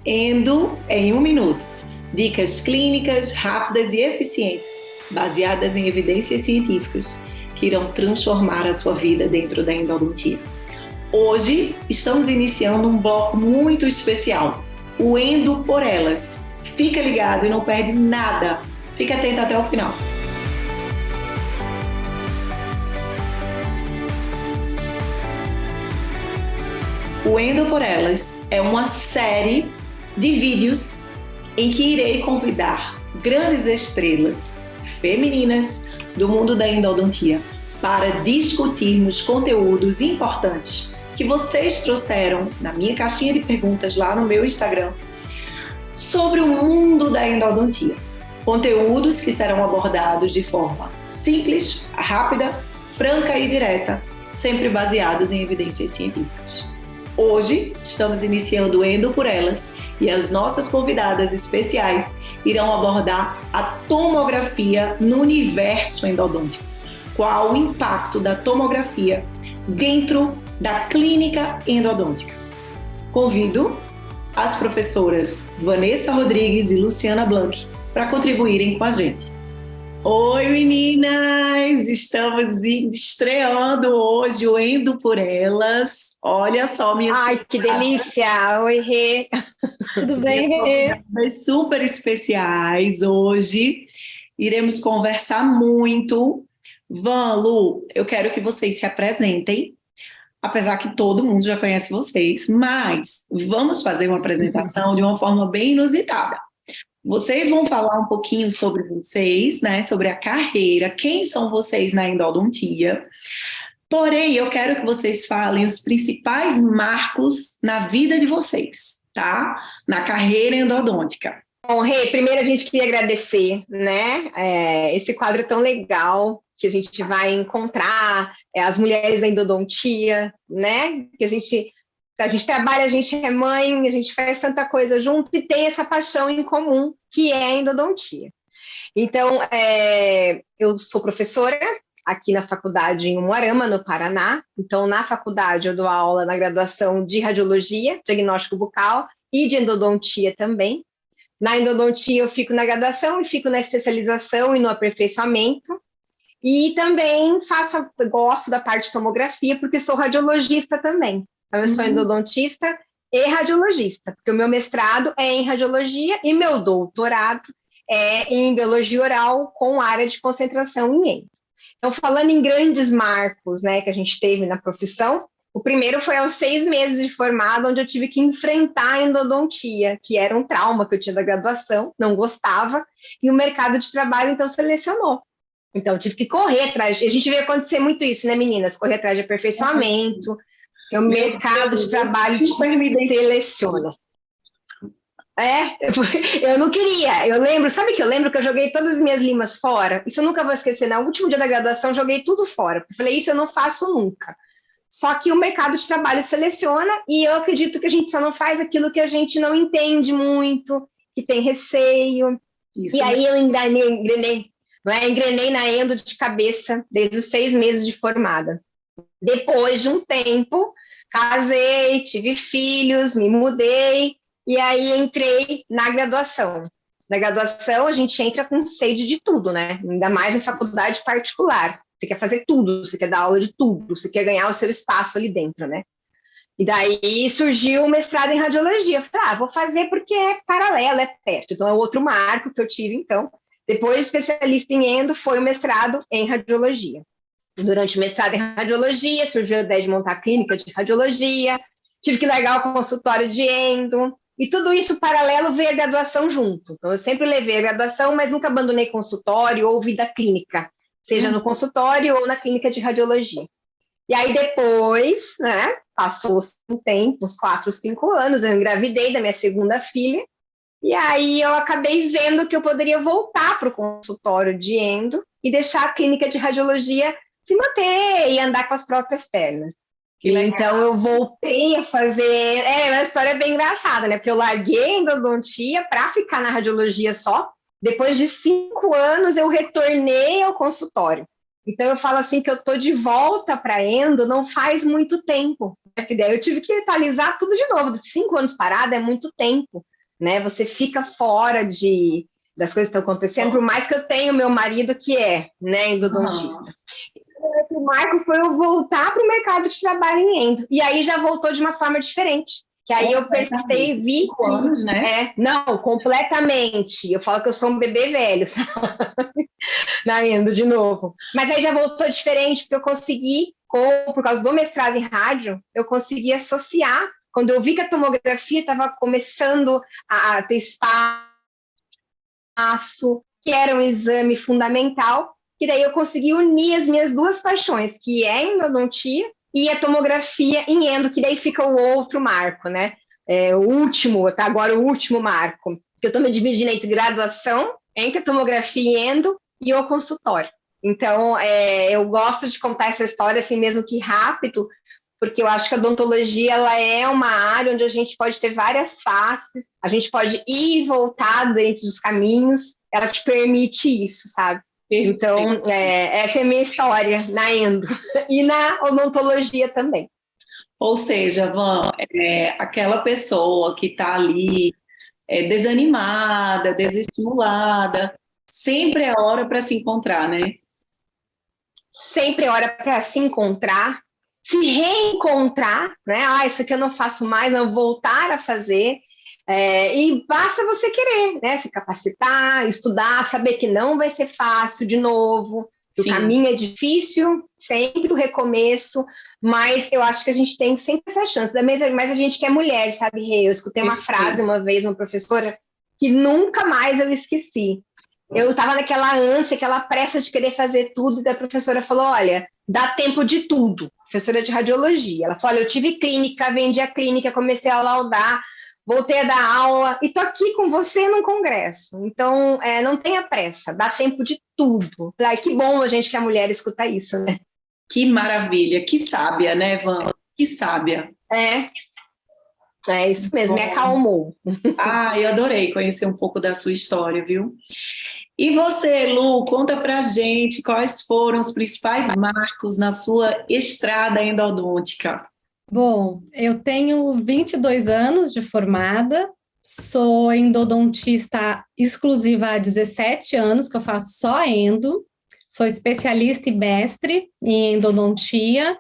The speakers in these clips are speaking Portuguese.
Endo em 1 minuto. Dicas clínicas rápidas e eficientes, baseadas em evidências científicas, que irão transformar a sua vida dentro da endodontia. Hoje estamos iniciando um bloco muito especial, o Endo por Elas. Fica ligado e não perde nada. Fica atento até o final. O Endo por Elas é uma série de vídeos em que irei convidar grandes estrelas femininas do mundo da endodontia para discutirmos conteúdos importantes que vocês trouxeram na minha caixinha de perguntas lá no meu Instagram sobre o mundo da endodontia. Conteúdos que serão abordados de forma simples, rápida, franca e direta, sempre baseados em evidências científicas. Hoje estamos iniciando o Endo por Elas e as nossas convidadas especiais irão abordar a tomografia no universo endodôntico. Qual o impacto da tomografia dentro da clínica endodôntica? Convido as professoras Vanessa Rodrigues e Luciana Blanc para contribuírem com a gente. Oi, meninas! Estamos estreando hoje o Endo por Elas. Olha só, minhas Ai, que delícia! Oi, Rê! Tudo bem, Rê? Super especiais hoje. Iremos conversar muito. Van, Lu, eu quero que vocês se apresentem, apesar que todo mundo já conhece vocês, mas vamos fazer uma apresentação de uma forma bem inusitada. Vocês vão falar um pouquinho sobre vocês, né? Sobre a carreira, quem são vocês na endodontia. Porém, eu quero que vocês falem os principais marcos na vida de vocês, tá? Na carreira endodôntica. Bom, Rê, primeiro a gente queria agradecer, né? Esse quadro tão legal que a gente vai encontrar as mulheres da endodontia, né? Que a gente trabalha, a gente é mãe, a gente faz tanta coisa junto e tem essa paixão em comum, que é a endodontia. Então, eu sou professora aqui na faculdade em Umuarama, no Paraná. Então, na faculdade eu dou aula na graduação de radiologia, diagnóstico bucal e de endodontia também. Na endodontia eu fico na graduação e fico na especialização e no aperfeiçoamento. E também gosto da parte de tomografia, porque sou radiologista também. Então, eu sou endodontista e radiologista, porque o meu mestrado é em radiologia e meu doutorado é em biologia oral com área de concentração em endo. Então, falando em grandes marcos, né, que a gente teve na profissão, o primeiro foi aos 6 meses de formado, onde eu tive que enfrentar a endodontia, que era um trauma que eu tinha da graduação, não gostava, e o mercado de trabalho, então, selecionou. Então, eu tive que correr atrás. A gente vê acontecer muito isso, né, meninas? Correr atrás de aperfeiçoamento, que o mercado de trabalho te seleciona. Eu não queria. Sabe que eu lembro que eu joguei todas as minhas limas fora? Isso eu nunca vou esquecer. No último dia da graduação, eu joguei tudo fora. Eu falei, isso eu não faço nunca. Só que o mercado de trabalho seleciona e eu acredito que a gente só não faz aquilo que a gente não entende muito, que tem receio. Isso, e aí eu engrenei na endo de cabeça desde os 6 meses de formada. Depois de um tempo, casei, tive filhos, me mudei e aí entrei na graduação. Na graduação, a gente entra com sede de tudo, né? Ainda mais em faculdade particular. Você quer fazer tudo, você quer dar aula de tudo, você quer ganhar o seu espaço ali dentro, né? E daí surgiu o mestrado em radiologia. Eu falei, vou fazer porque é paralelo, é perto. Então, é outro marco que eu tive, então. Depois, especialista em endo, foi o mestrado em radiologia. Durante o mestrado em radiologia, surgiu a ideia de montar a clínica de radiologia, tive que largar o consultório de endo, e tudo isso paralelo veio a graduação junto. Então, eu sempre levei a graduação, mas nunca abandonei consultório ou vida clínica, seja no consultório ou na clínica de radiologia. E aí depois, né, passou um tempo, uns 4, 5 anos, eu engravidei da minha segunda filha, e aí eu acabei vendo que eu poderia voltar para o consultório de endo e deixar a clínica de radiologia se manter e andar com as próprias pernas. Então eu voltei a fazer... uma história bem engraçada, né? Porque eu larguei a endodontia para ficar na radiologia só. Depois de 5 anos eu retornei ao consultório. Então eu falo assim que eu estou de volta para endo não faz muito tempo. Porque daí eu tive que atualizar tudo de novo. 5 anos parada é muito tempo. né? Você fica fora das coisas que estão acontecendo, por mais que eu tenha o meu marido que é, né, endodontista. O marco foi eu voltar para o mercado de trabalho em endo. E aí já voltou de uma forma diferente. Que aí eu percebi 5 anos, né? Não, completamente. Eu falo que eu sou um bebê velho, sabe? Na endo, de novo. Mas aí já voltou diferente, porque eu consegui, por causa do mestrado em rádio, eu consegui associar. Quando eu vi que a tomografia estava começando a ter espaço, que era um exame fundamental, que daí eu consegui unir as minhas duas paixões, que é a endodontia e a tomografia em endo, que daí fica o outro marco, né? O último, tá agora o último marco, que eu estou me dividindo entre graduação, entre a tomografia e endo e o consultório. Então, eu gosto de contar essa história assim mesmo que rápido, porque eu acho que a odontologia ela é uma área onde a gente pode ter várias faces, a gente pode ir e voltar dentro dos caminhos, ela te permite isso, sabe? Perfeito. Então, essa é a minha história na endo e na odontologia também. Ou seja, Van, aquela pessoa que está ali desanimada, desestimulada, sempre é hora para se encontrar, né? Sempre é hora para se encontrar, se reencontrar, né? Isso aqui eu não faço mais, não voltar a fazer. E basta você querer, né? Se capacitar, estudar, saber que não vai ser fácil de novo, que o caminho é difícil, sempre o recomeço, mas eu acho que a gente tem sempre essa chance. Mas a gente que é mulher, sabe, Rê? Eu escutei uma frase uma vez, uma professora, que nunca mais eu esqueci. Eu estava naquela ânsia, aquela pressa de querer fazer tudo, e a professora falou, olha, dá tempo de tudo. Professora de radiologia. Ela falou, olha, eu tive clínica, vendi a clínica, comecei a laudar, voltei a dar aula e tô aqui com você num congresso. Então, não tenha pressa, dá tempo de tudo. Ai, que bom a gente que é mulher escuta isso, né? Que maravilha, que sábia, né, Van? Que sábia. É isso mesmo, me acalmou. Eu adorei conhecer um pouco da sua história, viu? E você, Lu, conta pra gente quais foram os principais marcos na sua estrada endodôntica. Bom, eu tenho 22 anos de formada, sou endodontista exclusiva há 17 anos, que eu faço só endo, sou especialista e mestre em endodontia.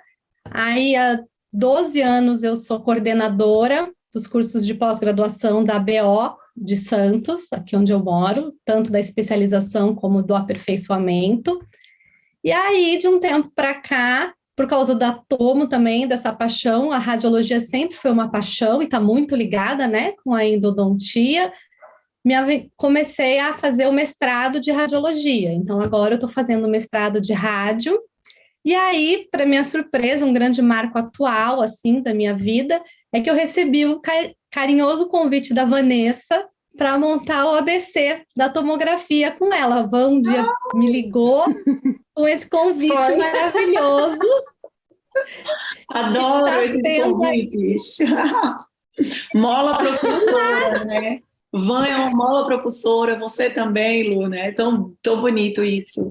Aí, há 12 anos, eu sou coordenadora dos cursos de pós-graduação da ABO de Santos, aqui onde eu moro, tanto da especialização como do aperfeiçoamento. E aí, de um tempo para cá, por causa da tomo também, dessa paixão, a radiologia sempre foi uma paixão e está muito ligada, né, com a endodontia. Comecei a fazer o mestrado de radiologia, então agora eu estou fazendo o mestrado de rádio, e aí, para minha surpresa, um grande marco atual, assim, da minha vida, é que eu recebi um carinhoso convite da Vanessa para montar o ABC da tomografia com ela. A Van um dia me ligou com esse convite maravilhoso. Adoro esses convites. Mola propulsora, né? Van é uma mola propulsora, você também, Lu, né? Tão bonito isso.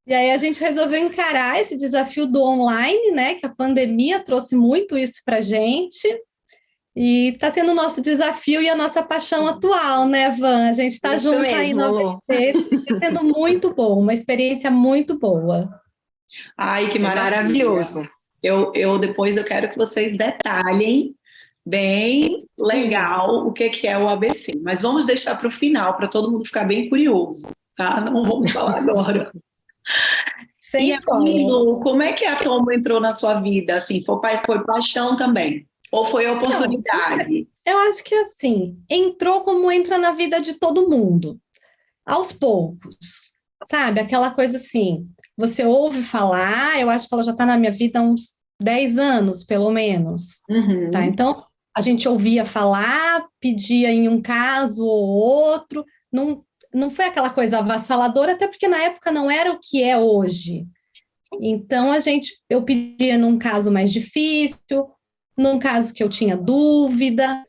E aí a gente resolveu encarar esse desafio do online, né? Que a pandemia trouxe muito isso para a gente. E está sendo o nosso desafio e a nossa paixão atual, né, Van? A gente está junto mesmo, aí no ABC, está sendo muito bom, uma experiência muito boa. Ai, que maravilha. Maravilhoso. Depois eu quero que vocês detalhem bem legal o que é o ABC. Mas vamos deixar para o final, para todo mundo ficar bem curioso, tá? Não vamos falar agora. Sem aí, Lu, como é que a Tomo entrou na sua vida? Assim, foi paixão também? Ou foi oportunidade? Não, eu acho que assim, entrou como entra na vida de todo mundo, aos poucos, sabe? Aquela coisa assim, você ouve falar, eu acho que ela já está na minha vida há uns 10 anos, pelo menos. Uhum. Tá? Então, a gente ouvia falar, pedia em um caso ou outro, não foi aquela coisa avassaladora, até porque na época não era o que é hoje. Então, eu pedia num caso mais difícil, num caso que eu tinha dúvida,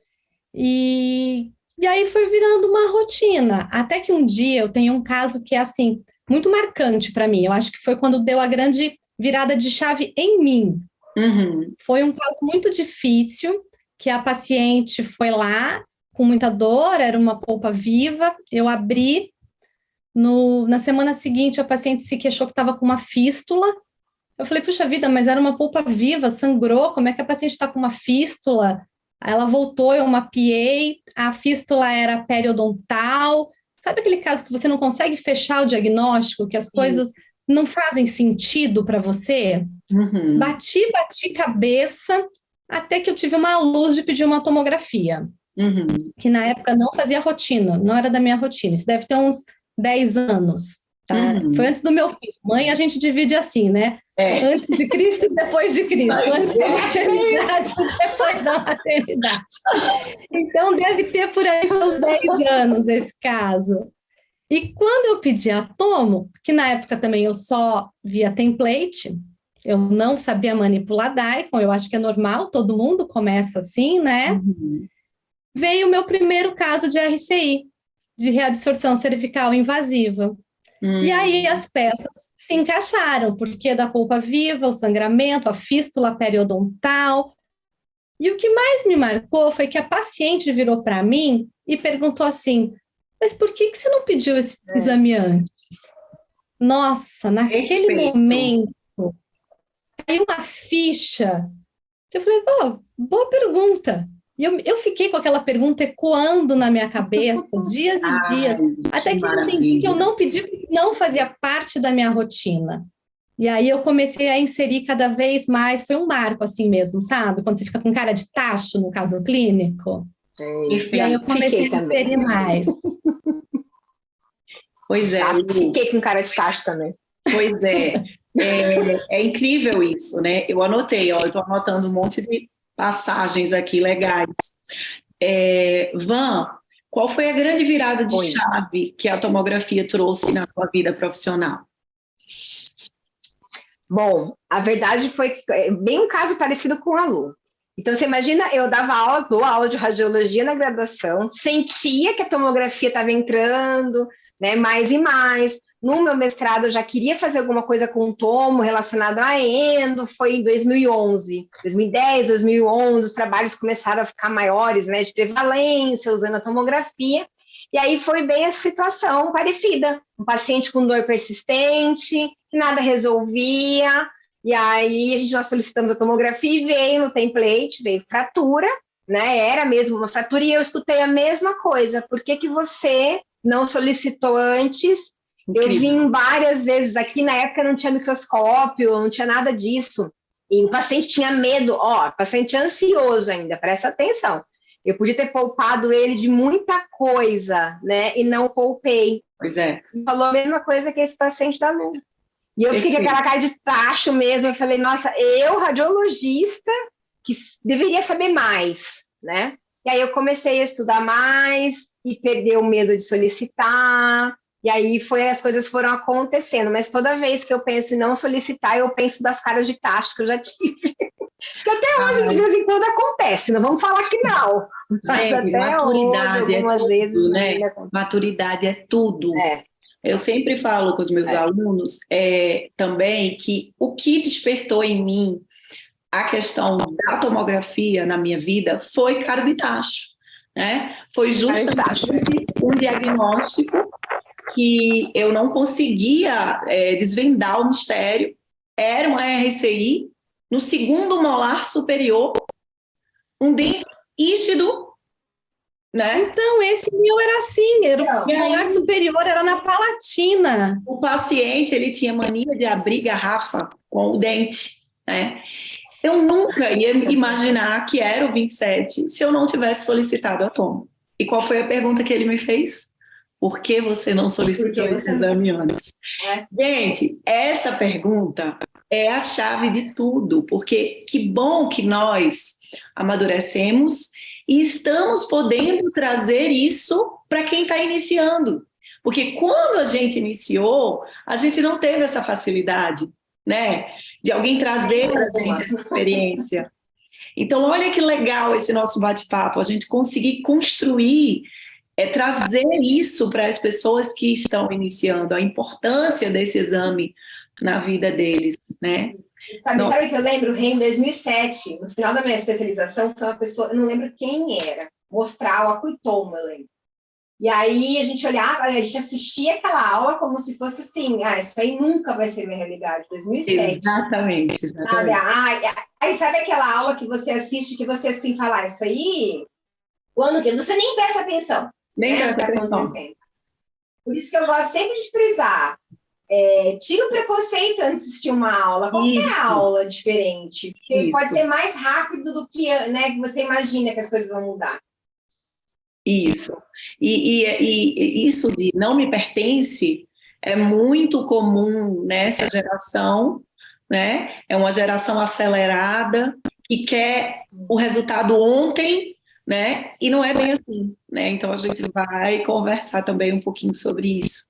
e aí foi virando uma rotina. Até que um dia eu tenho um caso que é, assim, muito marcante para mim. Eu acho que foi quando deu a grande virada de chave em mim. Uhum. Foi um caso muito difícil, que a paciente foi lá com muita dor, era uma polpa viva. Eu abri, na semana seguinte a paciente se queixou que estava com uma fístula. Eu falei, puxa vida, mas era uma polpa viva, sangrou, como é que a paciente está com uma fístula? Aí ela voltou, eu mapeei, a fístula era periodontal. Sabe aquele caso que você não consegue fechar o diagnóstico, que as coisas não fazem sentido para você? Uhum. Bati cabeça, até que eu tive uma luz de pedir uma tomografia, que na época não fazia rotina, não era da minha rotina. Isso deve ter uns 10 anos, tá? Foi antes do meu filho. Mãe, a gente divide assim, né? Antes de Cristo e depois de Cristo. Antes da maternidade e depois da maternidade. Então, deve ter por aí seus 10 anos esse caso. E quando eu pedi a tomo, que na época também eu só via template, eu não sabia manipular Daikon, eu acho que é normal, todo mundo começa assim, né? Veio o meu primeiro caso de RCI, de reabsorção cervical invasiva. E aí as peças se encaixaram, porque da polpa viva, o sangramento, a fístula periodontal. E o que mais me marcou foi que a paciente virou para mim e perguntou assim, mas por que você não pediu esse exame antes? Nossa, naquele momento, caiu uma ficha. Eu falei, boa pergunta. E eu fiquei com aquela pergunta ecoando na minha cabeça, dias e dias, até que eu entendi que eu não pedi porque não fazia parte da minha rotina. E aí eu comecei a inserir cada vez mais, foi um marco assim mesmo, sabe? Quando você fica com cara de tacho no caso clínico. E aí eu comecei a inserir mais. Pois é. Fiquei com cara de tacho também. Pois é. É incrível isso, né? Eu anotei, eu estou anotando um monte de passagens aqui legais. Van, qual foi a grande virada de chave que a tomografia trouxe na sua vida profissional? Bom, a verdade foi bem um caso parecido com a Lu. Então, você imagina, eu dou aula de radiologia na graduação, sentia que a tomografia estava entrando, né, mais e mais. No meu mestrado, eu já queria fazer alguma coisa com tomo relacionado a endo, foi em 2011. 2010, 2011, os trabalhos começaram a ficar maiores, né, de prevalência, usando a tomografia. E aí foi bem essa situação parecida. Um paciente com dor persistente, que nada resolvia, e aí nós solicitamos a tomografia e veio no template, veio fratura, né? Era mesmo uma fratura, e eu escutei a mesma coisa. Por que você não solicitou antes? Incrível. Eu vim várias vezes aqui, na época não tinha microscópio, não tinha nada disso. E o paciente tinha medo, paciente ansioso ainda, presta atenção. Eu podia ter poupado ele de muita coisa, né? E não poupei. Pois é. E falou a mesma coisa que esse paciente da Lu. E eu fiquei com aquela cara de tacho mesmo. Eu falei, nossa, eu, radiologista, que deveria saber mais, né? E aí eu comecei a estudar mais e perder o medo de solicitar. E aí as coisas foram acontecendo. Mas toda vez que eu penso em não solicitar, eu penso das caras de tacho que eu já tive. Que até hoje, de vez em quando, acontece. Não vamos falar que não. Gente, maturidade hoje, algumas vezes, né? Maturidade é tudo. Eu sempre falo com os meus alunos também que o que despertou em mim a questão da tomografia na minha vida foi cara de tacho, né? Foi justamente um diagnóstico que eu não conseguia desvendar o mistério. Era uma RCI no segundo molar superior, um dente rígido, né? Então, esse meu era assim, o molar superior era na palatina. O paciente, ele tinha mania de abrir garrafa com o dente, né? Eu nunca ia imaginar que era o 27 se eu não tivesse solicitado a tomo. E qual foi a pergunta que ele me fez? Por que você não solicitou esse exame antes? Gente, essa pergunta é a chave de tudo, porque que bom que nós amadurecemos e estamos podendo trazer isso para quem está iniciando. Porque quando a gente iniciou, a gente não teve essa facilidade, né? De alguém trazer para a gente essa experiência. Então, olha que legal esse nosso bate-papo, a gente conseguir construir, trazer isso para as pessoas que estão iniciando, a importância desse exame na vida deles, né? Sabe o que eu lembro? Em 2007, no final da minha especialização, foi uma pessoa, eu não lembro quem era, mostrar o acuitomo, eu lembro. E aí a gente olhava, a gente assistia aquela aula como se fosse assim, isso aí nunca vai ser minha realidade, 2007. Exatamente, Sabe? Aí sabe aquela aula que você assiste, que você assim fala, isso aí, o ano que você nem presta atenção. Nem né, presta atenção. Acontecendo. Por isso que eu gosto sempre de frisar, tira o preconceito antes de assistir uma aula, qualquer aula diferente, porque pode ser mais rápido do que, né, que você imagina que as coisas vão mudar. Isso. E isso de não me pertence é muito comum nessa geração, né? É uma geração acelerada que quer o resultado ontem, né? E não é bem assim, né? Então a gente vai conversar também um pouquinho sobre isso.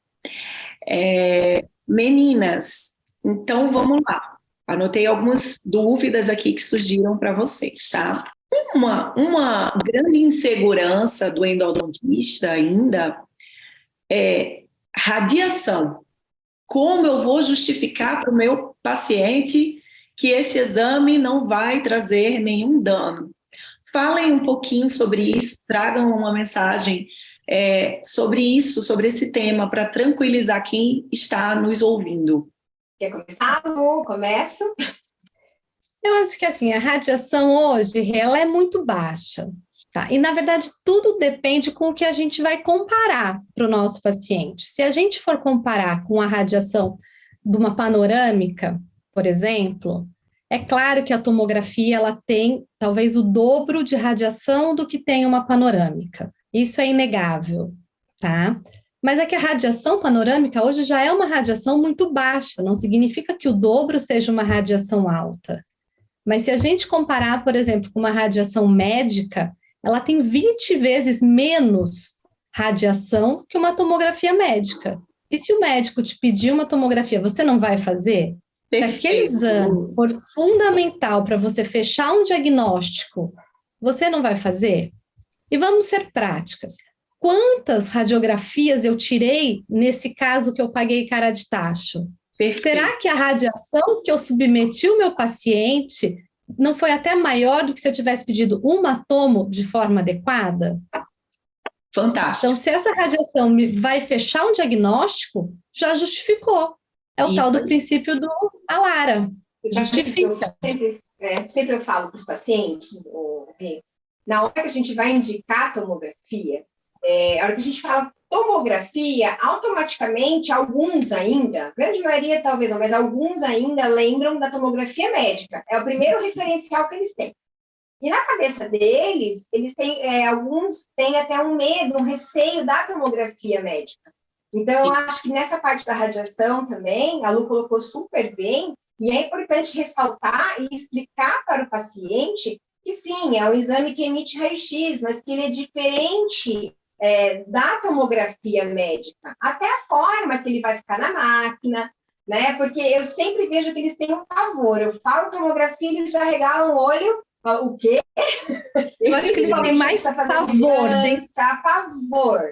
Meninas, então vamos lá. Anotei algumas dúvidas aqui que surgiram para vocês, tá? Uma grande insegurança do endodontista ainda é radiação. Como eu vou justificar para o meu paciente que esse exame não vai trazer nenhum dano? Falem um pouquinho sobre isso, tragam uma mensagem sobre isso, sobre esse tema, para tranquilizar quem está nos ouvindo. Quer começar, Lu? Começo? Eu acho que assim, a radiação hoje, ela é muito baixa, tá? E na verdade tudo depende com o que a gente vai comparar para o nosso paciente. Se a gente for comparar com a radiação de uma panorâmica, por exemplo, é claro que a tomografia ela tem talvez o dobro de radiação do que tem uma panorâmica. Isso é inegável, tá? Mas é que a radiação panorâmica hoje já é uma radiação muito baixa, não significa que o dobro seja uma radiação alta. Mas se a gente comparar, por exemplo, com uma radiação médica, ela tem 20 vezes menos radiação que uma tomografia médica. E se o médico te pedir uma tomografia, você não vai fazer? Perfeito. Se aquele exame for fundamental para você fechar um diagnóstico, você não vai fazer? E vamos ser práticas. Quantas radiografias eu tirei nesse caso que eu paguei cara de tacho? Perfeito. Será que a radiação que eu submeti o meu paciente não foi até maior do que se eu tivesse pedido uma tomo de forma adequada? Fantástico. Então, se essa radiação vai fechar um diagnóstico, já justificou. É o tal do princípio do Alara. Justifica. Sempre eu falo para os pacientes, na hora que a gente vai indicar a tomografia, a hora que a gente fala tomografia, automaticamente, alguns ainda, a grande maioria talvez não, mas alguns ainda lembram da tomografia médica. É o primeiro referencial que eles têm. E na cabeça deles, eles têm, alguns têm até um medo, um receio da tomografia médica. Então, eu acho que nessa parte da radiação também, a Lu colocou super bem, e é importante ressaltar e explicar para o paciente que sim, é um exame que emite raio-x, mas que ele é diferente da tomografia médica, até a forma que ele vai ficar na máquina, né? Porque eu sempre vejo que eles têm um pavor. Eu falo tomografia, eles já regalam o olho. O quê? Eu acho que eles têm mais pavor.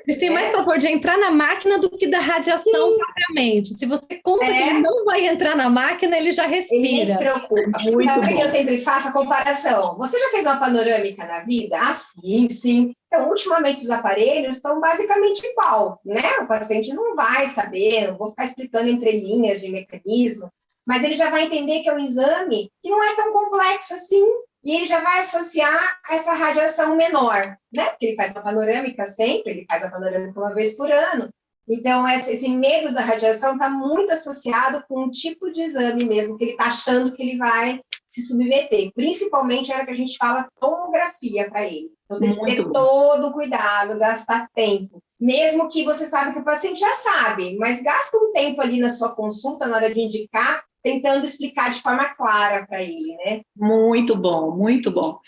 Eles têm mais pavor de entrar na máquina do que da radiação propriamente. Se você conta que ele não vai entrar na máquina, ele já respira. Ele nem se preocupa. Sabe que eu sempre faço a comparação? Você já fez uma panorâmica na vida? Ah, sim, sim. Então, ultimamente, os aparelhos estão basicamente igual, né? O paciente não vai saber, não vou ficar explicando entre linhas de mecanismo, mas ele já vai entender que é um exame que não é tão complexo assim, e ele já vai associar essa radiação menor, né? Porque ele faz uma panorâmica sempre, ele faz a panorâmica uma vez por ano. Então, esse medo da radiação está muito associado com um tipo de exame mesmo, que ele está achando que ele vai se submeter. Principalmente na hora que a gente fala tomografia para ele. Então, tem que ter todo o cuidado, gastar tempo. Mesmo que você sabe que o paciente já sabe, mas gasta um tempo ali na sua consulta, na hora de indicar, tentando explicar de forma clara para ele, né? Muito bom, muito bom.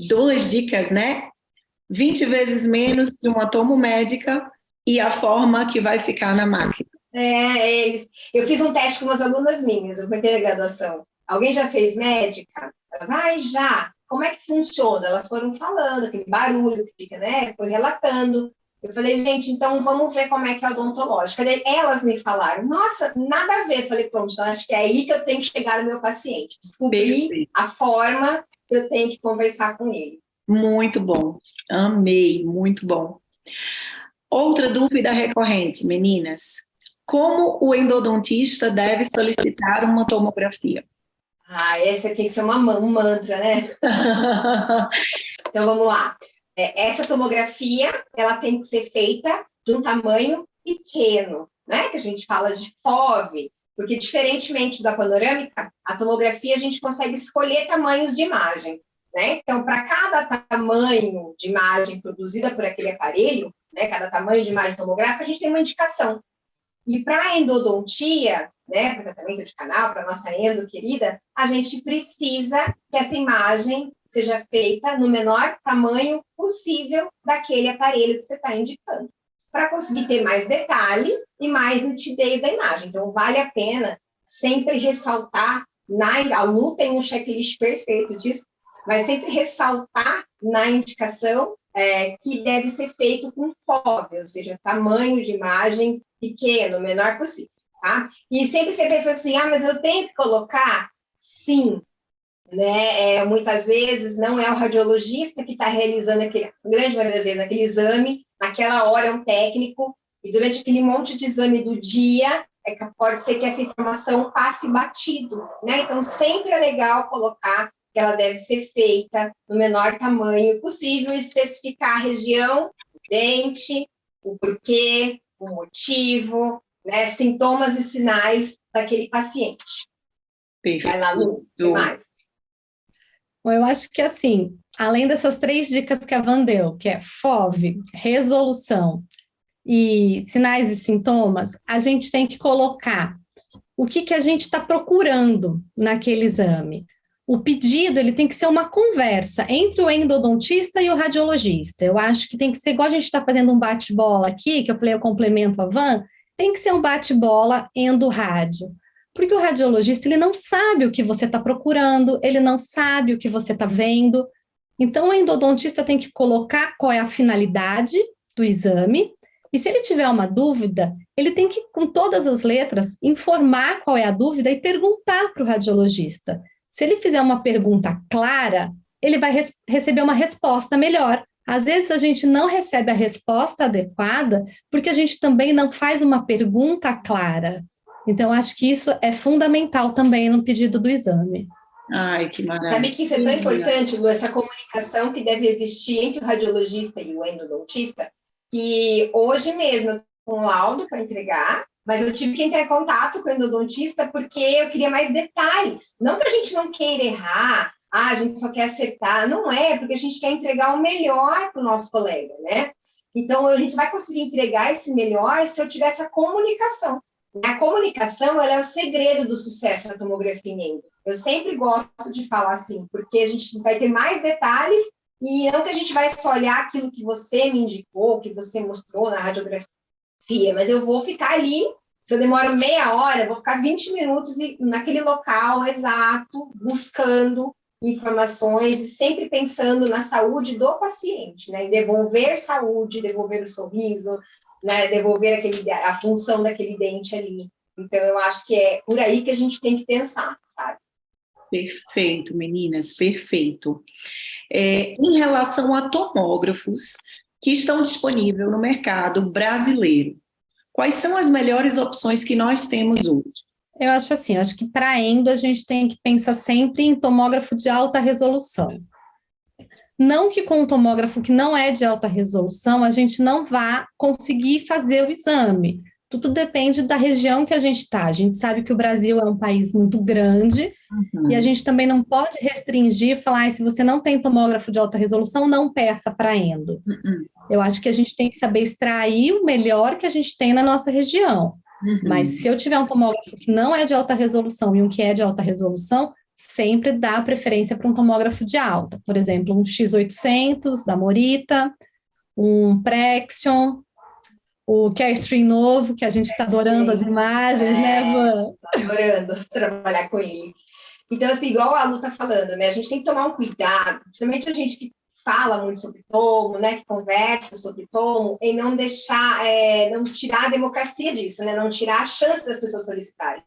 2 dicas, né? 20 vezes menos que uma tomo médica e a forma que vai ficar na máquina. Eu fiz um teste com umas alunas minhas, eu perguntei a graduação. Alguém já fez médica? Elas, já. Como é que funciona? Elas foram falando, aquele barulho que fica, né? Foi relatando. Eu falei, gente, então vamos ver como é que é a odontológica. Daí elas me falaram, nossa, nada a ver. Eu falei, pronto, então acho que é aí que eu tenho que chegar no meu paciente. Descobrir a forma que eu tenho que conversar com ele. Muito bom. Amei, muito bom. Outra dúvida recorrente, meninas. Como o endodontista deve solicitar uma tomografia? Essa tem que ser um mantra, né? Então, vamos lá. Essa tomografia, ela tem que ser feita de um tamanho pequeno, né? Que a gente fala de FOV, porque diferentemente da panorâmica, a tomografia a gente consegue escolher tamanhos de imagem, né? Então, para cada tamanho de imagem produzida por aquele aparelho, né? Cada tamanho de imagem tomográfica, a gente tem uma indicação. E para a endodontia, né, para tratamento de canal, para a nossa endo querida, a gente precisa que essa imagem seja feita no menor tamanho possível daquele aparelho que você está indicando, para conseguir ter mais detalhe e mais nitidez da imagem. Então, vale a pena sempre ressaltar, a Lu tem um checklist perfeito disso, mas sempre ressaltar na indicação que deve ser feito com FOV, ou seja, tamanho de imagem pequeno, menor possível, tá? E sempre você pensa assim, mas eu tenho que colocar? Sim, né? Muitas vezes não é o radiologista que está realizando grande maioria das vezes, aquele exame, naquela hora é um técnico, e durante aquele monte de exame do dia, pode ser que essa informação passe batido, né? Então, sempre é legal colocar que ela deve ser feita no menor tamanho possível, especificar a região, o dente, o porquê, o motivo, né, sintomas e sinais daquele paciente. Perfeito. Vai lá, Lu, o que mais? Bom, eu acho que assim, além dessas 3 dicas que a Van deu, que é FOV, resolução e sinais e sintomas, a gente tem que colocar o que a gente está procurando naquele exame. O pedido, ele tem que ser uma conversa entre o endodontista e o radiologista. Eu acho que tem que ser igual a gente está fazendo um bate-bola aqui, que eu falei, eu complemento a Van, tem que ser um bate-bola endo-rádio. Porque o radiologista, ele não sabe o que você está procurando, ele não sabe o que você está vendo. Então, o endodontista tem que colocar qual é a finalidade do exame, e se ele tiver uma dúvida, ele tem que, com todas as letras, informar qual é a dúvida e perguntar para o radiologista. Se ele fizer uma pergunta clara, ele vai receber uma resposta melhor. Às vezes a gente não recebe a resposta adequada porque a gente também não faz uma pergunta clara. Então, acho que isso é fundamental também no pedido do exame. Ai, que maravilha. Sabe que isso é tão importante, Lu, essa comunicação que deve existir entre o radiologista e o endodontista, que hoje mesmo eu estou com um laudo para entregar, mas eu tive que entrar em contato com o endodontista porque eu queria mais detalhes. Não que a gente não queira errar, a gente só quer acertar. Não é, porque a gente quer entregar o melhor para o nosso colega, né? Então, a gente vai conseguir entregar esse melhor se eu tiver essa comunicação. A comunicação, ela é o segredo do sucesso da tomografia em endo. Eu sempre gosto de falar assim, porque a gente vai ter mais detalhes e não que a gente vai só olhar aquilo que você me indicou, que você mostrou na radiografia, mas eu vou ficar ali, se eu demoro meia hora, eu vou ficar 20 minutos naquele local exato, buscando informações e sempre pensando na saúde do paciente, né? Em devolver saúde, devolver o sorriso, né? Devolver a função daquele dente ali. Então, eu acho que é por aí que a gente tem que pensar, sabe? Perfeito, meninas, perfeito. Em relação a tomógrafos que estão disponíveis no mercado brasileiro, quais são as melhores opções que nós temos hoje? Eu acho assim, acho que para endo a gente tem que pensar sempre em tomógrafo de alta resolução. Não que com um tomógrafo que não é de alta resolução a gente não vá conseguir fazer o exame. Tudo depende da região que a gente está. A gente sabe que o Brasil é um país muito grande e a gente também não pode restringir, falar, se você não tem tomógrafo de alta resolução, não peça para endo. Eu acho que a gente tem que saber extrair o melhor que a gente tem na nossa região. Mas se eu tiver um tomógrafo que não é de alta resolução e um que é de alta resolução, sempre dá preferência para um tomógrafo de alta. Por exemplo, um X800 da Morita, um Prexion, o Carestream novo, que a gente está adorando as imagens, né, Van? Adorando trabalhar com ele. Então, assim, igual a Lu está falando, né? A gente tem que tomar um cuidado, principalmente a gente que fala muito sobre tomo, né? Que conversa sobre tomo, em não deixar, não tirar a democracia disso, né? Não tirar a chance das pessoas solicitarem.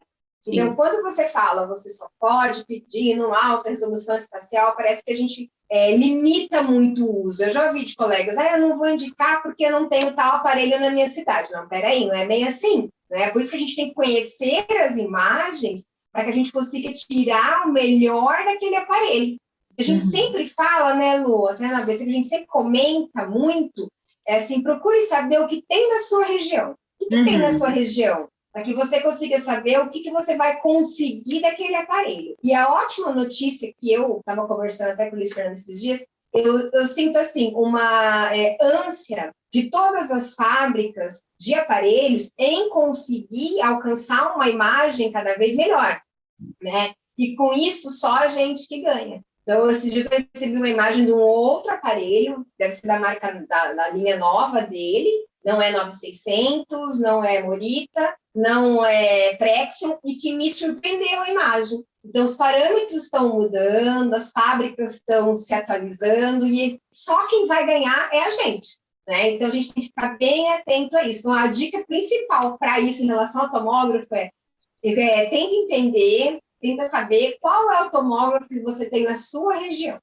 Então, Sim. quando você fala, você só pode pedir numa alta resolução espacial, parece que a gente limita muito o uso. Eu já ouvi de colegas, eu não vou indicar porque eu não tenho tal aparelho na minha cidade. Não, peraí, não é bem assim. Né? Por isso que a gente tem que conhecer as imagens para que a gente consiga tirar o melhor daquele aparelho. A gente sempre fala, né, Lu, até na vez que a gente sempre comenta muito, assim, procure saber o que tem na sua região. O que tem na sua região? Para que você consiga saber o que você vai conseguir daquele aparelho. E a ótima notícia que eu estava conversando até com o Luiz Fernando esses dias, eu sinto, assim, uma ânsia de todas as fábricas de aparelhos em conseguir alcançar uma imagem cada vez melhor, né? E com isso, só a gente que ganha. Então, esses dias eu recebi uma imagem de um outro aparelho, deve ser da marca, da linha nova dele, não é 9600, não é Morita, não é Prexion, e que me surpreendeu a imagem. Então, os parâmetros estão mudando, as fábricas estão se atualizando, e só quem vai ganhar é a gente. Né? Então, a gente tem que ficar bem atento a isso. Então, a dica principal para isso em relação ao tomógrafo tenta entender, tenta saber qual é o tomógrafo que você tem na sua região.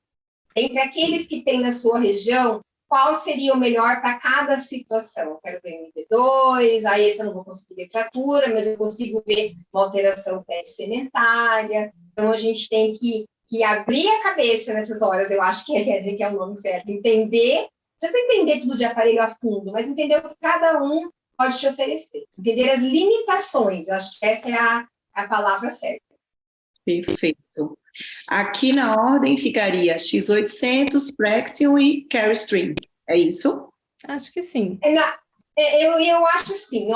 Entre aqueles que tem na sua região, qual seria o melhor para cada situação? Eu quero ver MP2, aí esse eu não vou conseguir ver fratura, mas eu consigo ver uma alteração perisedentária. Então, a gente tem que abrir a cabeça nessas horas, eu acho que é o nome certo, entender, não precisa entender tudo de aparelho a fundo, mas entender o que cada um pode te oferecer. Entender as limitações, eu acho que essa é a palavra certa. Perfeito. Aqui na ordem ficaria X800, Prexion e Carestream. É isso? Acho que sim. Eu acho assim,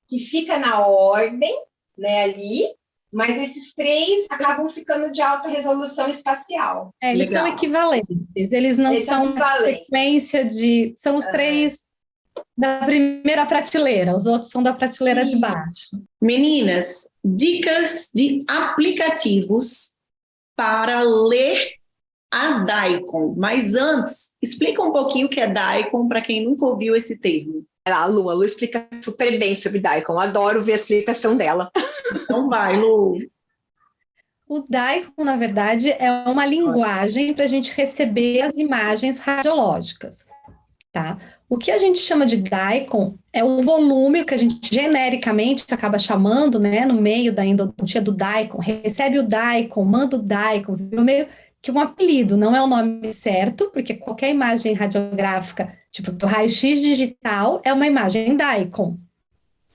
que fica na ordem, né, ali, mas esses três acabam ficando de alta resolução espacial. Eles Legal. são equivalentes, eles não são sequência de... São os três da primeira prateleira, os outros são da prateleira de baixo. Meninas, dicas de aplicativos para ler as DICOM. Mas antes, explica um pouquinho o que é DICOM para quem nunca ouviu esse termo. A Lu explica super bem sobre DICOM, adoro ver a explicação dela. Então vai, Lu. O DICOM, na verdade, é uma linguagem para a gente receber as imagens radiológicas, tá? O que a gente chama de DICOM é o volume que a gente genericamente acaba chamando, né, no meio da endodontia do DICOM, recebe o DICOM, manda o DICOM, no meio que um apelido, não é o nome certo, porque qualquer imagem radiográfica, tipo do raio-x digital, é uma imagem DICOM,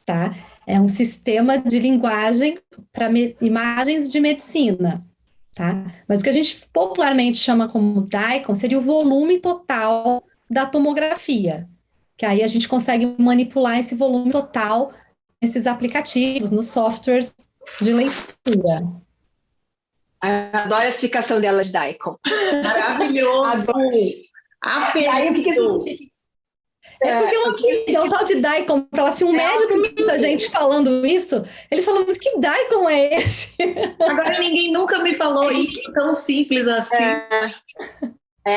tá? É um sistema de linguagem para imagens de medicina, tá? Mas o que a gente popularmente chama como DICOM seria o volume total da tomografia, que aí a gente consegue manipular esse volume total nesses aplicativos, nos softwares de leitura. Adoro a explicação dela de DICOM. Maravilhoso! Adoro. E aí, o que a gente... porque o tal de DICOM, se um médico muita gente falando isso, eles falam, mas que DICOM é esse? Agora ninguém nunca me falou isso tão simples assim.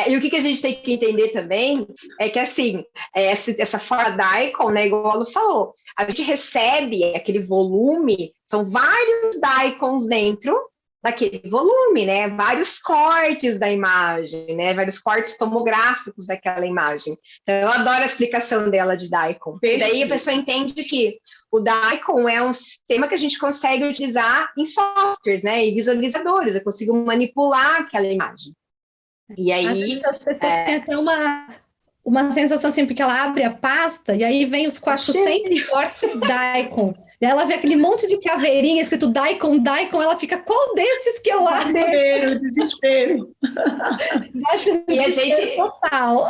E o que a gente tem que entender também é que, assim, essa forma DICOM, né, igual a Lu falou, a gente recebe aquele volume, são vários DICOMs dentro daquele volume, né, vários cortes da imagem, né, vários cortes tomográficos daquela imagem. Então, eu adoro a explicação dela de DICOM. E daí a pessoa entende que o DICOM é um sistema que a gente consegue utilizar em softwares, né, e visualizadores, eu consigo manipular aquela imagem. E aí... As pessoas têm até uma sensação assim, porque ela abre a pasta e aí vem os 400 cortes DICOM. E ela vê aquele monte de caveirinha escrito DICOM, ela fica, qual desses que eu abro? Desespero. E a gente... Total.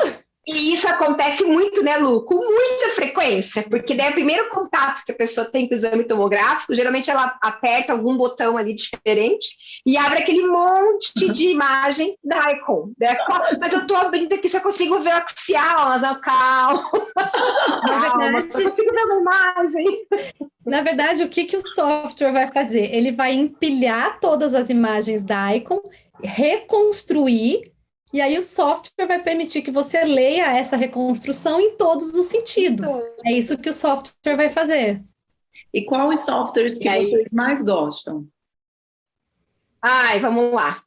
E isso acontece muito, né, Lu? Com muita frequência, porque daí o primeiro contato que a pessoa tem com o exame tomográfico, geralmente ela aperta algum botão ali diferente e abre aquele monte de imagem DICOM. Né? Mas eu estou abrindo aqui, só consigo ver o axial, mas calma, só consigo ver uma imagem. Na verdade, o que o software vai fazer? Ele vai empilhar todas as imagens DICOM, reconstruir. E aí o software vai permitir que você leia essa reconstrução em todos os sentidos. É isso que o software vai fazer. E quais os softwares que vocês mais gostam? Ai, vamos lá.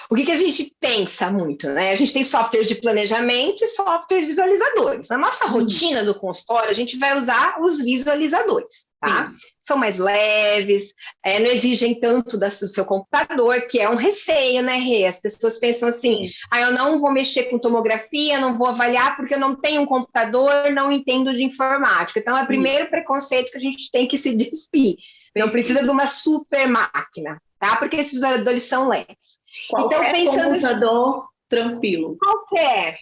O que a gente pensa muito, né? A gente tem softwares de planejamento e softwares visualizadores. Na nossa rotina do consultório, a gente vai usar os visualizadores, tá? São mais leves, não exigem tanto do seu computador, que é um receio, né, Rê? As pessoas pensam assim, eu não vou mexer com tomografia, não vou avaliar porque eu não tenho um computador, não entendo de informática. Então, é o primeiro preconceito que a gente tem que se despir. Não precisa de uma super máquina, tá? Porque esses visualizadores são leves. Qualquer computador tranquilo. Qualquer.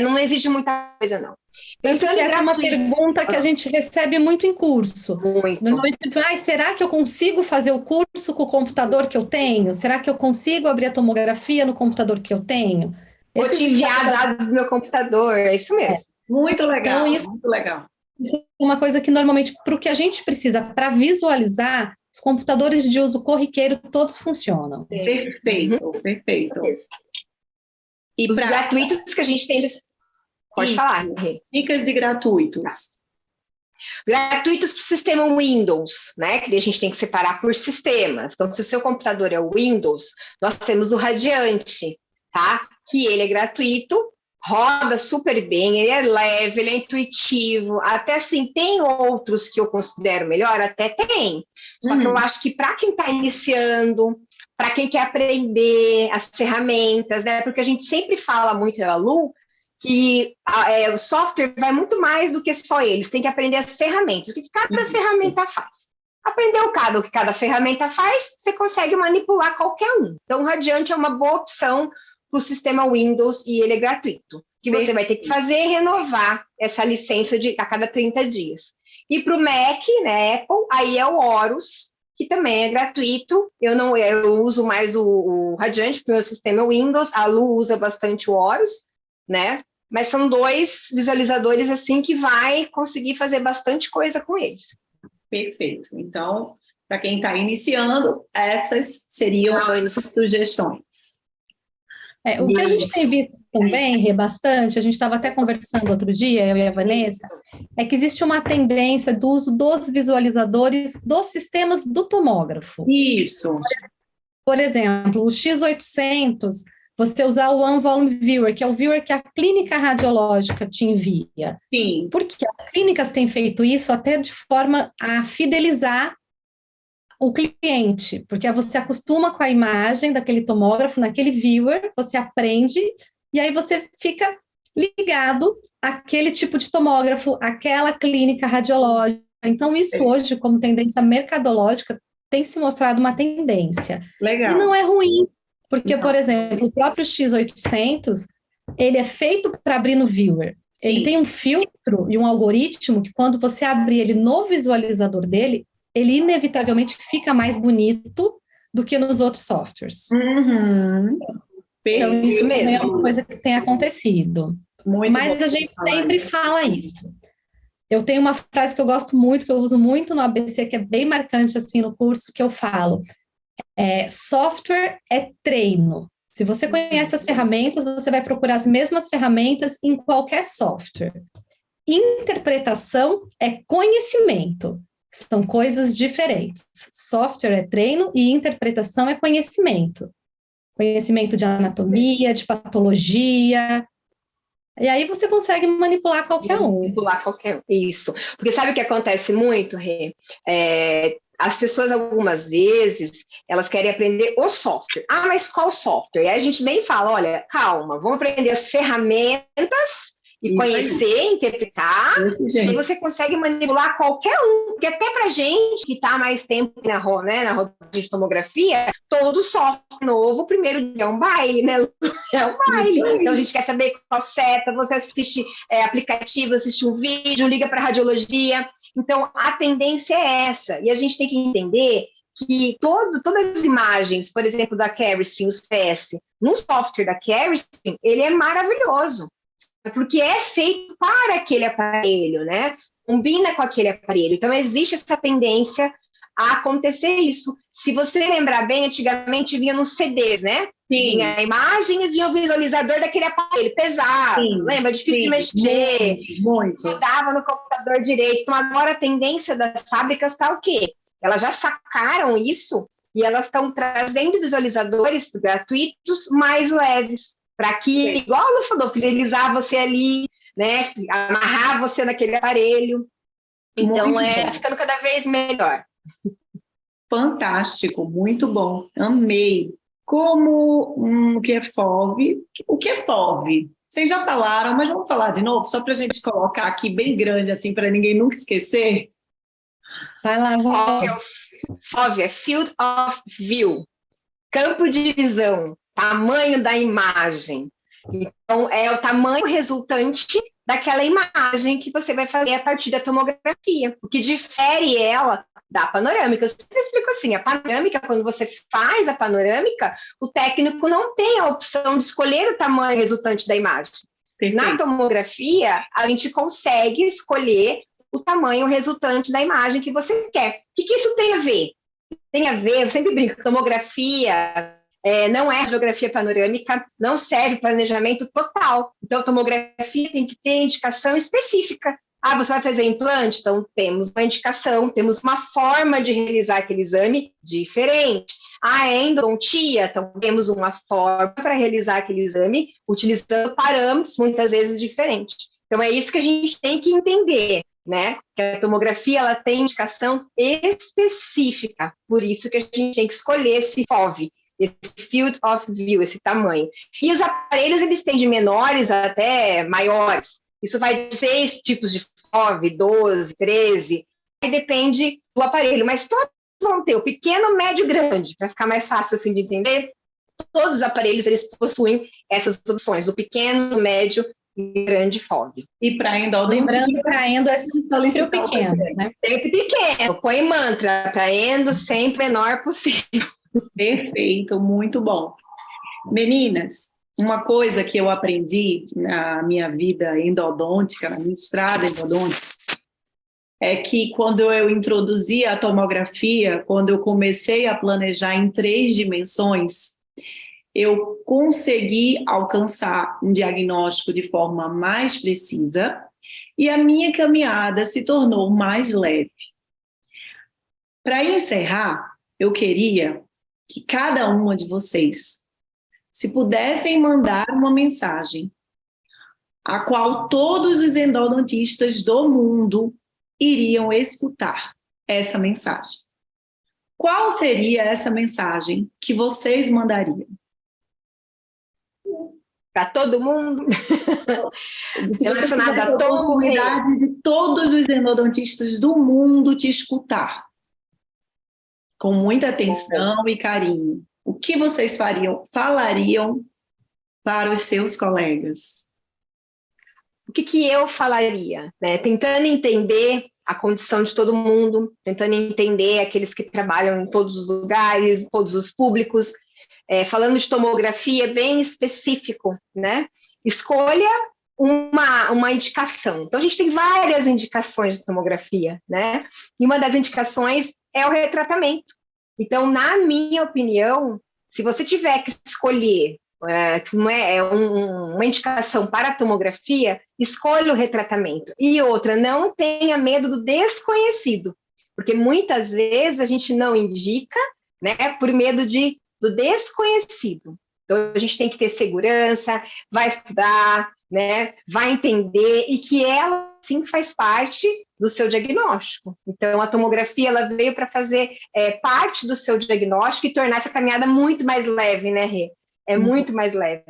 Não exige muita coisa, não. Pensando é uma pergunta que a gente recebe muito em curso. Muito. Normalmente, será que eu consigo fazer o curso com o computador que eu tenho? Será que eu consigo abrir a tomografia no computador que eu tenho? Vou te enviar dados do meu computador, é isso mesmo. Muito legal, então, muito legal. Isso é uma coisa que normalmente, para o que a gente precisa para visualizar, os computadores de uso corriqueiro todos funcionam. Perfeito, perfeito. E os gratuitos que a gente tem... Pode falar, Rê. Dicas de gratuitos. Gratuitos para o sistema Windows, né? Que a gente tem que separar por sistemas. Então, se o seu computador é o Windows, nós temos o Radiante, tá? Que ele é gratuito, roda super bem, ele é leve, ele é intuitivo, até assim, tem outros que eu considero melhor, até tem, só que eu acho que para quem está iniciando, para quem quer aprender as ferramentas, né, porque a gente sempre fala muito, a Lu, que o software vai muito mais do que só eles, tem que aprender as ferramentas, o que cada ferramenta faz. Aprender o que cada ferramenta faz, você consegue manipular qualquer um. Então, o Radiante é uma boa opção para o sistema Windows e ele é gratuito. O que você vai ter que fazer é renovar essa licença a cada 30 dias. E para o Mac, né, Apple, aí é o Horus, que também é gratuito. Eu uso mais o Radiante para o meu sistema Windows, a Lu usa bastante o Horus, né? Mas são dois visualizadores assim que vai conseguir fazer bastante coisa com eles. Perfeito. Então, para quem está iniciando, essas seriam as sugestões. O que a gente tem visto também, Rê, bastante, a gente estava até conversando outro dia, eu e a Vanessa, é que existe uma tendência do uso dos visualizadores dos sistemas do tomógrafo. Isso. Por exemplo, o X800, você usar o One Volume Viewer, que é o viewer que a clínica radiológica te envia. Sim. Porque as clínicas têm feito isso até de forma a fidelizar o cliente, porque você acostuma com a imagem daquele tomógrafo, naquele viewer, você aprende, e aí você fica ligado àquele tipo de tomógrafo, àquela clínica radiológica. Então, isso hoje, como tendência mercadológica, tem se mostrado uma tendência. Legal. E não é ruim, porque, por exemplo, o próprio X800, ele é feito para abrir no viewer. Sim. Ele tem um filtro e um algoritmo que, quando você abrir ele no visualizador dele, ele inevitavelmente fica mais bonito do que nos outros softwares. Então, isso mesmo é uma coisa que tem acontecido. Mas a gente sempre fala isso. Eu tenho uma frase que eu gosto muito, que eu uso muito no ABC, que é bem marcante assim no curso, que eu falo. Software é treino. Se você conhece as ferramentas, você vai procurar as mesmas ferramentas em qualquer software. Interpretação é conhecimento. São coisas diferentes. Software é treino e interpretação é conhecimento. Conhecimento de anatomia, de patologia. E aí você consegue manipular qualquer um. Manipular qualquer um, isso. Porque sabe o que acontece muito, Rê? As pessoas, algumas vezes, elas querem aprender o software. Mas qual software? E aí a gente bem fala, olha, calma, vamos aprender as ferramentas e isso conhecer, aí. Interpretar, e você consegue manipular qualquer um, porque até pra gente que está mais tempo na roda de tomografia, todo software novo, o primeiro dia é um baile, né? É um baile. Então a gente quer saber qual seta, você assiste aplicativo, assiste um vídeo, liga para radiologia. Então a tendência é essa, e a gente tem que entender que todas as imagens, por exemplo, da Carestream, o CS, no software da Carestream, ele é maravilhoso. Porque é feito para aquele aparelho, né? Combina com aquele aparelho. Então, existe essa tendência a acontecer isso. Se você lembrar bem, antigamente vinha nos CDs, né? Sim, Vinha a imagem e vinha o visualizador daquele aparelho pesado, sim, lembra? Difícil de sim, mexer, muito. rodava no computador direito. Então, agora a tendência das fábricas está o quê? Elas já sacaram isso e elas estão trazendo visualizadores gratuitos mais leves, para que, igual a Lu falou, fidelizar você ali, né? Amarrar você naquele aparelho. Então, Muito bom. ficando cada vez melhor. Fantástico, muito bom. Amei. Como o que é FOV? O que é FOV? Vocês já falaram, mas vamos falar de novo, só para a gente colocar aqui bem grande, assim, para ninguém nunca esquecer. Vai lá, FOV é Field of View, campo de visão, tamanho da imagem. Então, é o tamanho resultante daquela imagem que você vai fazer a partir da tomografia. O que difere ela da panorâmica. Eu sempre explico assim, a panorâmica, quando você faz a panorâmica, o técnico não tem a opção de escolher o tamanho resultante da imagem. Perfeito. Na tomografia, a gente consegue escolher o tamanho resultante da imagem que você quer. O que isso tem a ver? Tem a ver, eu sempre brinco, tomografia não é radiografia panorâmica, não serve para planejamento total. Então, tomografia tem que ter indicação específica. Ah, você vai fazer implante? Então, temos uma indicação, temos uma forma de realizar aquele exame diferente. Ah, é endodontia? Então, temos uma forma para realizar aquele exame, utilizando parâmetros, muitas vezes, diferentes. Então, é isso que a gente tem que entender, né? Que a tomografia, ela tem indicação específica, por isso que a gente tem que escolher esse FOV, esse Field of View, esse tamanho. E os aparelhos, eles têm de menores até maiores. Isso vai de 6 tipos de FOV, 12, 13, aí depende do aparelho, mas todos vão ter o pequeno, médio e grande, para ficar mais fácil assim de entender. Todos os aparelhos, eles possuem essas opções, o pequeno, médio e grande FOV. E para endo, lembrando que para endo é sempre o pequeno, né? Sempre pequeno, põe mantra, para endo sempre menor possível. Perfeito, muito bom. Meninas, uma coisa que eu aprendi na minha vida endodôntica, na minha estrada endodôntica, é que quando eu introduzi a tomografia, quando eu comecei a planejar em 3 dimensões, eu consegui alcançar um diagnóstico de forma mais precisa e a minha caminhada se tornou mais leve. Para encerrar, eu queria que cada uma de vocês, se pudessem mandar uma mensagem a qual todos os endodontistas do mundo iriam escutar essa mensagem. Qual seria essa mensagem que vocês mandariam? Para todo mundo? Relacionada à comunidade de todos os endodontistas do mundo te escutar. Com muita atenção e carinho. O que vocês falariam para os seus colegas? O que eu falaria? Né? Tentando entender a condição de todo mundo, tentando entender aqueles que trabalham em todos os lugares, todos os públicos, falando de tomografia bem específico, né? Escolha uma indicação. Então, a gente tem várias indicações de tomografia, né? E uma das indicações é o retratamento. Então, na minha opinião, se você tiver que escolher uma indicação para a tomografia, escolha o retratamento. E outra, não tenha medo do desconhecido, porque muitas vezes a gente não indica, né, por medo do desconhecido. Então, a gente tem que ter segurança, vai estudar, né, vai entender, e que ela, sim, faz parte do seu diagnóstico. Então, a tomografia, ela veio para fazer parte do seu diagnóstico e tornar essa caminhada muito mais leve, né, Rê? Muito mais leve.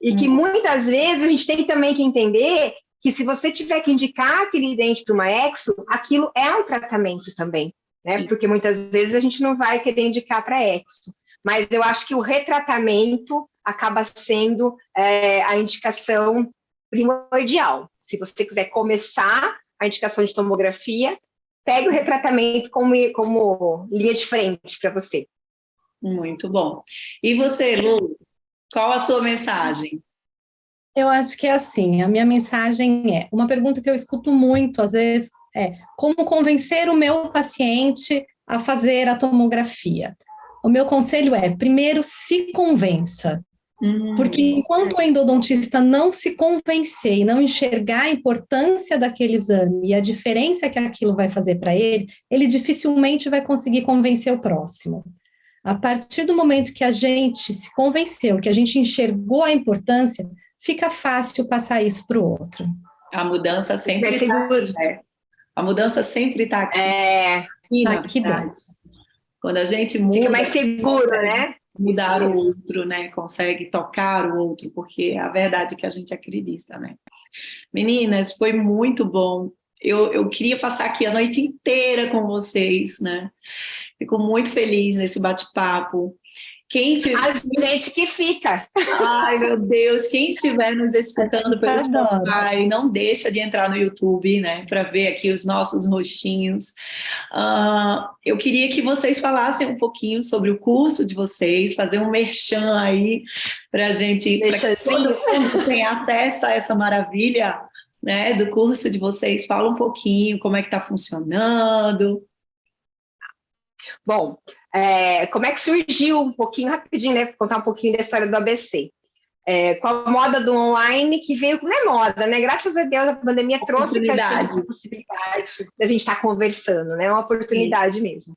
E que muitas vezes a gente tem também que entender que se você tiver que indicar aquele dente para uma exo, aquilo é um tratamento também, né? Sim. Porque muitas vezes a gente não vai querer indicar para exo. Mas eu acho que o retratamento acaba sendo a indicação primordial. Se você quiser começar a indicação de tomografia, pegue o retratamento como linha de frente para você. Muito bom. E você, Lu? Qual a sua mensagem? Eu acho que é assim, a minha mensagem é, uma pergunta que eu escuto muito, às vezes, como convencer o meu paciente a fazer a tomografia? o meu conselho é, primeiro, se convença. Porque enquanto o endodontista não se convencer e não enxergar a importância daquele exame e a diferença que aquilo vai fazer para ele dificilmente vai conseguir convencer o próximo. A partir do momento que a gente se convenceu, que a gente enxergou a importância, fica fácil passar isso para o outro. A mudança sempre está aqui, né? A mudança sempre está aqui. Aqui dentro. Quando a gente muda... Fica mais seguro, né? Mudar o outro, né? Consegue tocar o outro, porque é a verdade que a gente acredita, né? Meninas, foi muito bom. Eu queria passar aqui a noite inteira com vocês, né? Fico muito feliz nesse bate-papo. Quem tiver... A gente que fica. Ai, meu Deus, quem estiver nos escutando pelo Spotify, não deixa de entrar no YouTube, né, para ver aqui os nossos rostinhos. Eu queria que vocês falassem um pouquinho sobre o curso de vocês, fazer um merchan aí para a gente, para que todo mundo tenha acesso a essa maravilha, né, do curso de vocês. Fala um pouquinho como é que está funcionando. Bom, como é que surgiu um pouquinho, rapidinho, né? Contar um pouquinho da história do ABC. Com a moda do online que veio, não é moda, né? Graças a Deus a pandemia trouxe para a gente essa possibilidade da gente estar conversando, né? Uma oportunidade mesmo.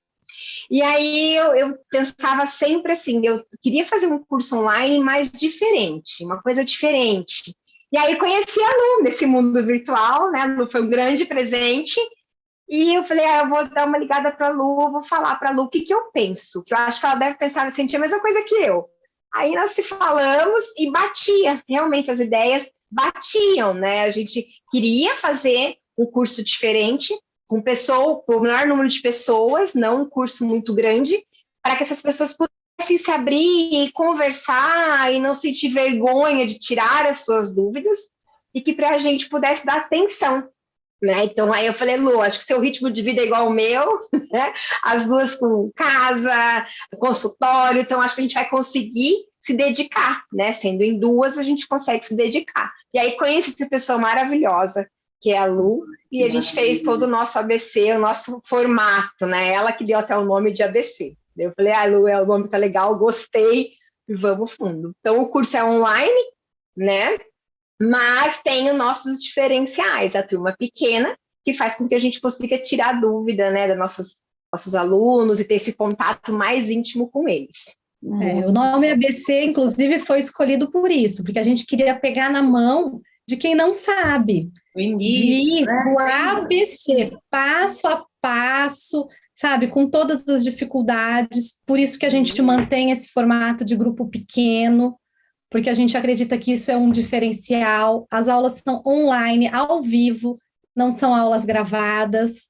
E aí eu pensava sempre assim, eu queria fazer um curso online mais diferente, uma coisa diferente. E aí conheci a Lu nesse mundo virtual, né? A Lu foi um grande presente. E eu falei, eu vou dar uma ligada para a Lu, vou falar para a Lu o que eu penso, que eu acho que ela deve pensar, sentir a mesma coisa que eu. Aí nós se falamos e batia, realmente as ideias batiam, né? A gente queria fazer um curso diferente, com o menor número de pessoas, não um curso muito grande, para que essas pessoas pudessem se abrir e conversar e não sentir vergonha de tirar as suas dúvidas e que para a gente pudesse dar atenção. Né? Então, aí eu falei, Lu, acho que seu ritmo de vida é igual ao meu, né? As duas com casa, consultório, então acho que a gente vai conseguir se dedicar, né? Sendo em duas, a gente consegue se dedicar. E aí conheci essa pessoa maravilhosa, que é a Lu, e a gente fez todo o nosso ABC, o nosso formato, né? Ela que deu até o nome de ABC. Eu falei, Lu, o nome tá legal, gostei, e vamos fundo. Então, o curso é online, né? Mas tem os nossos diferenciais, a turma pequena, que faz com que a gente consiga tirar dúvida, né, dos nossos alunos e ter esse contato mais íntimo com eles. O nome ABC, inclusive, foi escolhido por isso, porque a gente queria pegar na mão de quem não sabe. O início, o ABC, passo a passo, sabe, com todas as dificuldades, por isso que a gente mantém esse formato de grupo pequeno, porque a gente acredita que isso é um diferencial. As aulas são online, ao vivo, não são aulas gravadas.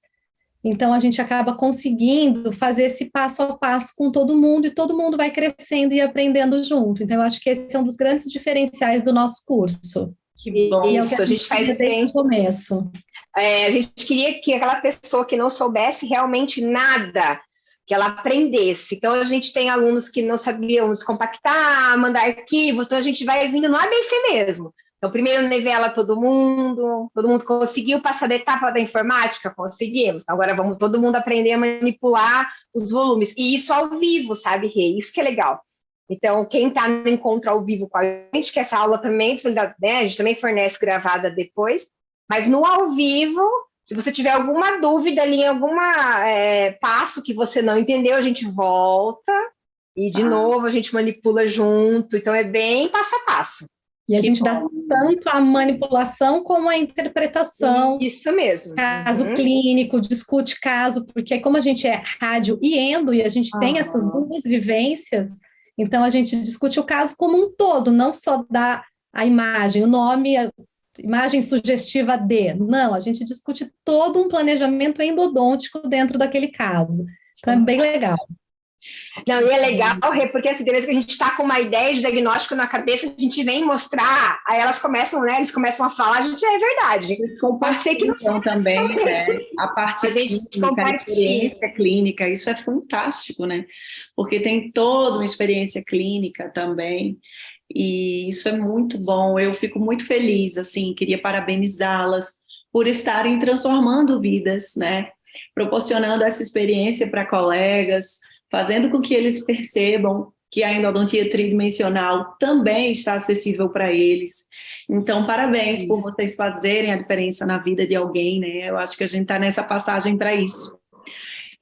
Então, a gente acaba conseguindo fazer esse passo a passo com todo mundo, e todo mundo vai crescendo e aprendendo junto. Então, eu acho que esse é um dos grandes diferenciais do nosso curso. Que bom, e isso, a gente faz bem no começo. A gente queria que aquela pessoa que não soubesse realmente nada, que ela aprendesse. Então, a gente tem alunos que não sabiam descompactar, mandar arquivo, então a gente vai vindo no ABC mesmo. Então, primeiro nivela todo mundo conseguiu passar da etapa da informática? Conseguimos. Agora vamos todo mundo aprender a manipular os volumes. E isso ao vivo, sabe, Rê? Isso que é legal. Então, quem está no encontro ao vivo com a gente, que essa aula também, né, a gente também fornece gravada depois, mas no ao vivo... Se você tiver alguma dúvida ali, algum passo que você não entendeu, a gente volta e, de novo, a gente manipula junto. Então, é bem passo a passo. E a gente dá tanto a manipulação como a interpretação. Isso mesmo. Caso clínico, discute caso, porque como a gente é rádio e endo, e a gente tem essas duas vivências, então a gente discute o caso como um todo, não só dá a imagem, o nome... imagem sugestiva de... Não, a gente discute todo um planejamento endodôntico dentro daquele caso. Então, é bem legal. Não, e é legal, porque assim, tem vezes que a gente está com uma ideia de diagnóstico na cabeça, a gente vem mostrar, aí eles começam a falar, a gente, é verdade. Pode ser que não também, né? A parte clínica, a experiência clínica, isso é fantástico, né? Porque tem toda uma experiência clínica também, e isso é muito bom, eu fico muito feliz, assim, queria parabenizá-las por estarem transformando vidas, né? Proporcionando essa experiência para colegas, fazendo com que eles percebam que a endodontia tridimensional também está acessível para eles. Então, parabéns por vocês fazerem a diferença na vida de alguém, né? Eu acho que a gente está nessa passagem para isso.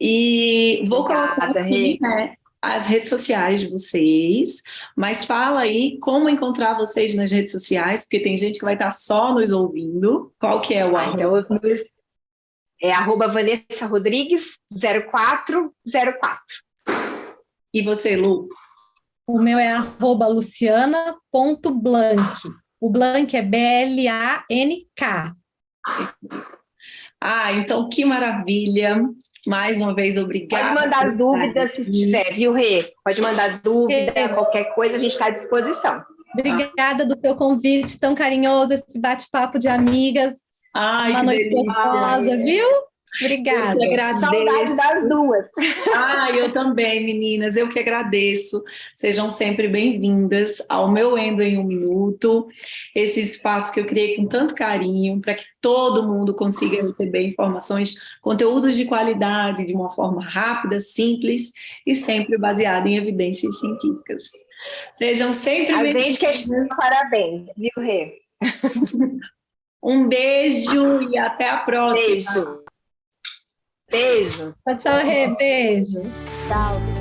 E vou colocar aqui, né, as redes sociais de vocês, mas fala aí como encontrar vocês nas redes sociais, porque tem gente que vai estar só nos ouvindo. Qual que é o arroba? Então, é @Vanessa Rodrigues 0404. E você, Lu? O meu é @luciana.blank. O Blank é BLANK. Então que maravilha. Mais uma vez, obrigada. Pode mandar dúvidas se tiver, viu, Rê? Pode mandar dúvida, qualquer coisa, a gente está à disposição. Obrigada do teu convite tão carinhoso, esse bate-papo de amigas. Uma noite gostosa, viu? Obrigada. Eu que agradeço. Saudade das duas. Eu também, meninas. Eu que agradeço. Sejam sempre bem-vindas ao meu Endo em 1 Minuto. Esse espaço que eu criei com tanto carinho para que todo mundo consiga receber informações, conteúdos de qualidade, de uma forma rápida, simples e sempre baseada em evidências científicas. Sejam sempre bem-vindas. A gente quer te dar parabéns, viu, Rê? Um beijo e até a próxima. Beijo. Tchau, Rê. Beijo. Tchau.